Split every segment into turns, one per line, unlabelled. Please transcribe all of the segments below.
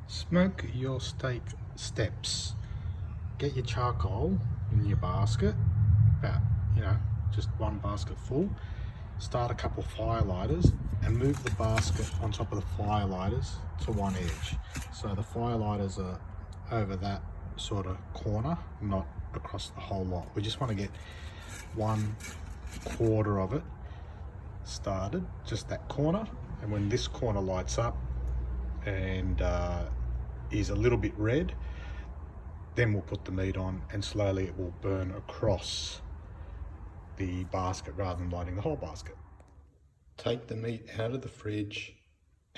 Smoke your steak steps. Get your charcoal in your basket, about, just one basket full. Start a couple fire lighters and move the basket on top of the fire lighters to one edge. So the fire lighters are over that sort of corner, not across the whole lot. We just want to get 1/4 of it started, just that corner. And when this corner lights up and is a little bit red, then we'll put the meat on and slowly it will burn across the basket rather than lighting the whole basket. Take the meat out of the fridge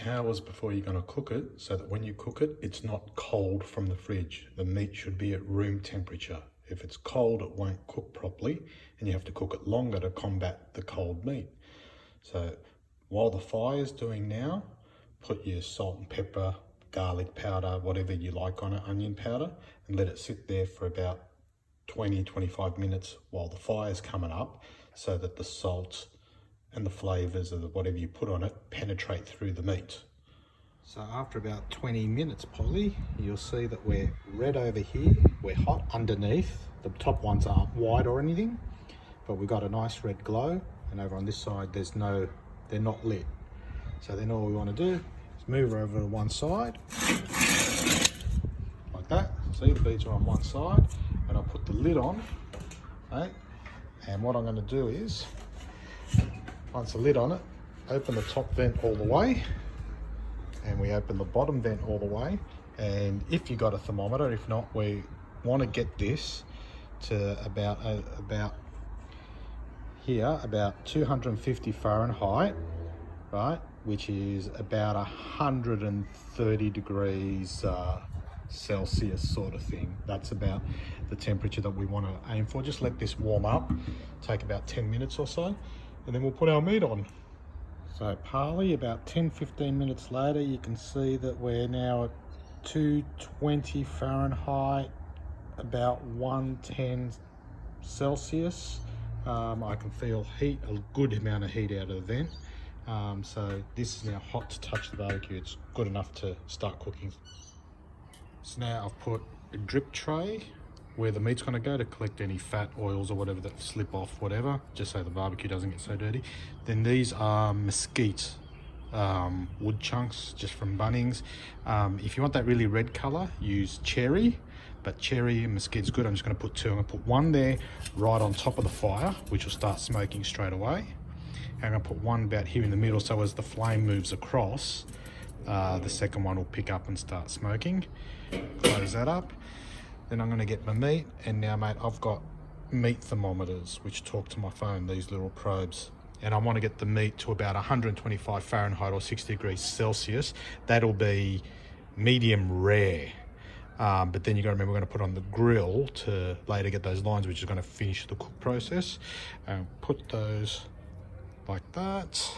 hours before you're going to cook it, so that when you cook it, it's not cold from the fridge. The meat should be at room temperature. If it's cold, it won't cook properly, and you have to cook it longer to combat the cold meat. So while the fire's doing now, put your salt and pepper, garlic powder, whatever you like on it, onion powder, and let it sit there for about 20-25 minutes while the fire's coming up, so that the salt and the flavors of whatever you put on it penetrate through the meat. So after about 20 minutes, Polly, you'll see that we're red over here, we're hot underneath. The top ones aren't white or anything, but we've got a nice red glow, and over on this side they're not lit. So then all we want to do is move her over to one side, like that. See, the beads are on one side, and I'll put the lid on, right? And what I'm going to do is, once the lid on it, open the top vent all the way, and we open the bottom vent all the way. And if you got a thermometer, if not, we want to get this to about here, about 250 Fahrenheit, right? Which is about 130 degrees Celsius sort of thing. That's about the temperature that we want to aim for. Just let this warm up, take about 10 minutes or so, and then we'll put our meat on. So Parley, about 10-15 minutes later, you can see that we're now at 220 Fahrenheit, about 110 Celsius. I can feel heat, a good amount of heat out of the vent. So this is now hot to touch the barbecue. It's good enough to start cooking. So now I've put a drip tray where the meat's going to go to collect any fat, oils or whatever that slip off, whatever, just so the barbecue doesn't get so dirty. Then these are mesquite wood chunks, just from Bunnings. If you want that really red color, use cherry, but cherry and mesquite's good. I'm just going to put two. I'm going to put one there right on top of the fire, which will start smoking straight away. And I'm going to put one about here in the middle, so as the flame moves across, the second one will pick up and start smoking. Close that up. Then I'm going to get my meat, and now, mate, I've got meat thermometers which talk to my phone, these little probes, and I want to get the meat to about 125 Fahrenheit or 60 degrees Celsius. That'll be medium rare, but then you got to remember we're going to put on the grill to later get those lines, which is going to finish the cook process. Put those like that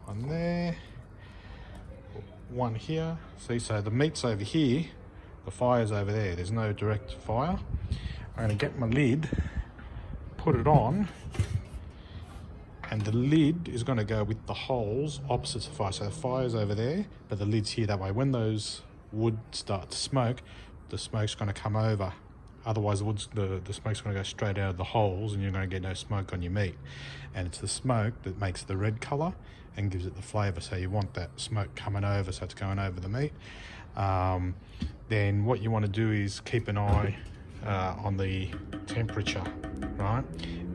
on there, one here. See, so the meat's over here, the fire's over there, there's no direct fire. I'm going to get my lid, put it on, and the lid is going to go with the holes opposite the fire. So the fire's over there, but the lid's here. That way when those wood start to smoke, the smoke's going to come over. Otherwise the smoke's going to go straight out of the holes, and you're going to get no smoke on your meat. And it's the smoke that makes the red colour and gives it the flavour. So you want that smoke coming over, so it's going over the meat. Then what you want to do is keep an eye on the temperature, right?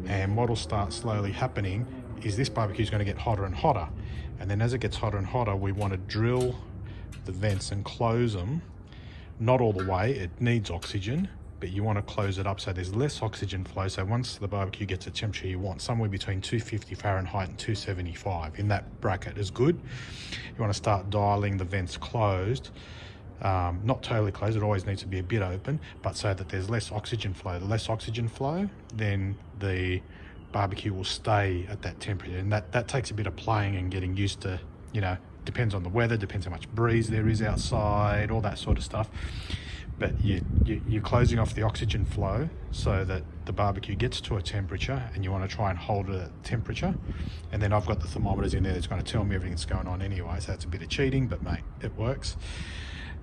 And what will start slowly happening is this barbecue is going to get hotter and hotter. And then as it gets hotter and hotter, we want to drill the vents and close them. Not all the way, it needs oxygen, but you want to close it up so there's less oxygen flow. So once the barbecue gets the temperature you want, somewhere between 250 Fahrenheit and 275, in that bracket is good. You want to start dialing the vents closed. Not totally closed, it always needs to be a bit open, but so that there's less oxygen flow. The less oxygen flow, then the barbecue will stay at that temperature. And that takes a bit of playing and getting used to, depends on the weather, depends how much breeze there is outside, all that sort of stuff. But you're closing off the oxygen flow so that the barbecue gets to a temperature, and you want to try and hold it at temperature. And then I've got the thermometers in there that's going to tell me everything that's going on anyway, so it's a bit of cheating, but mate, it works.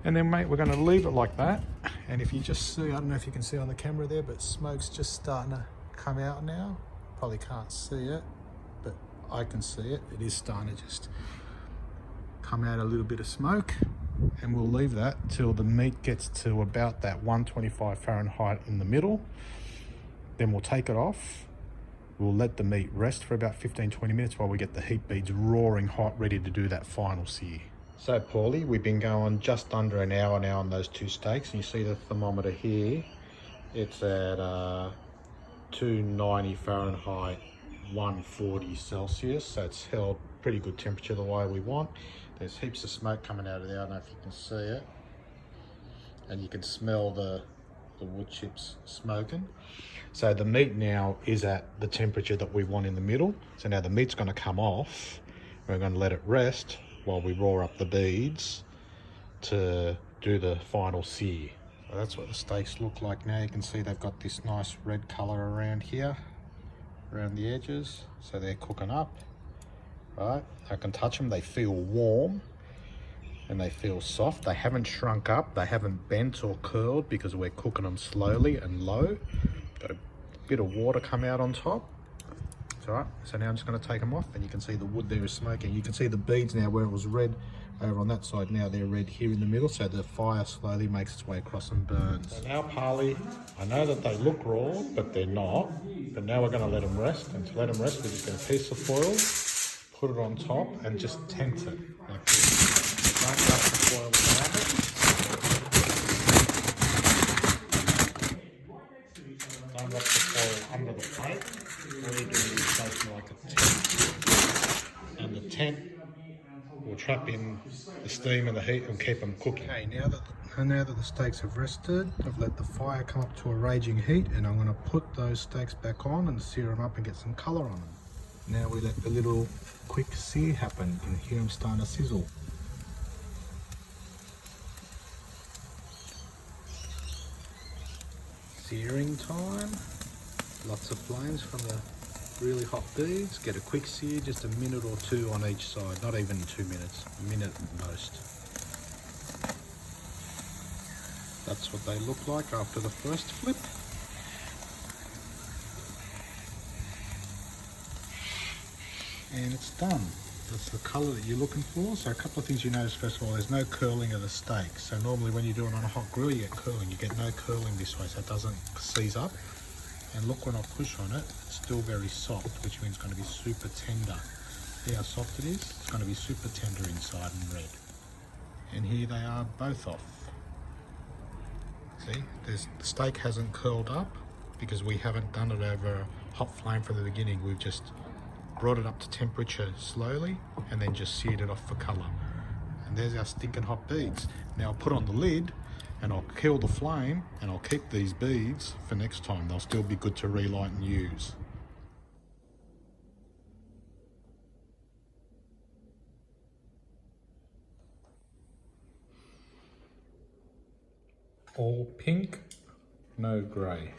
And then mate, we're going to leave it like that. And if you just see, I don't know if you can see on the camera there, but smoke's just starting to come out now. Probably can't see it, but I can see it. It is starting to just come out a little bit of smoke. And we'll leave that till the meat gets to about that 125 Fahrenheit in the middle. Then we'll take it off. We'll let the meat rest for about 15-20 minutes while we get the heat beads roaring hot, ready to do that final sear. So Paulie, we've been going just under an hour now on those two steaks, and you see the thermometer here. It's at 290 Fahrenheit, 140 Celsius, so it's held pretty good temperature the way we want. There's heaps of smoke coming out of there, I don't know if you can see it. And you can smell the wood chips smoking. So the meat now is at the temperature that we want in the middle. So now the meat's going to come off. We're going to let it rest while we roar up the beads to do the final sear. So that's what the steaks look like now. You can see they've got this nice red color around here, around the edges. So they're cooking up, right? I can touch them, they feel warm and they feel soft. They haven't shrunk up, they haven't bent or curled because we're cooking them slowly and low. Got a bit of water come out on top. It's all right. So now I'm just going to take them off, and you can see the wood there is smoking. You can see the beads now where it was red over on that side. Now they're red here in the middle, so the fire slowly makes its way across and burns. So now, Parley, I know that they look raw, but they're not. But now we're going to let them rest, and to let them rest, we're just going to piece of foil, put it on top, and just tent it like this. Don't wrap the foil around it. Don't wrap the foil under the plate. All you do is take like a tent, and the tent will trap in the steam and the heat and keep them cooking. Okay, now that the steaks have rested, I've let the fire come up to a raging heat, and I'm going to put those steaks back on and sear them up and get some colour on them. Now we let the little quick sear happen. You can hear them starting to sizzle. Searing time. Lots of flames from the really hot beads. Get a quick sear, just a minute or two on each side. Not even 2 minutes, a minute at most. That's what they look like after the first flip. And it's done. That's the colour that you're looking for. So a couple of things you notice. First of all, there's no curling of the steak. So normally when you do it on a hot grill, you get curling. You get no curling this way, so it doesn't seize up. And look, when I push on it, it's still very soft, which means it's going to be super tender. See how soft it is? It's going to be super tender inside and red. And here they are both off. See, the steak hasn't curled up because we haven't done it over a hot flame from the beginning. We've just brought it up to temperature slowly and then just seared it off for colour. And there's our stinking hot beads. Now I'll put on the lid and I'll kill the flame, and I'll keep these beads for next time. They'll still be good to relight and use. All pink, no grey.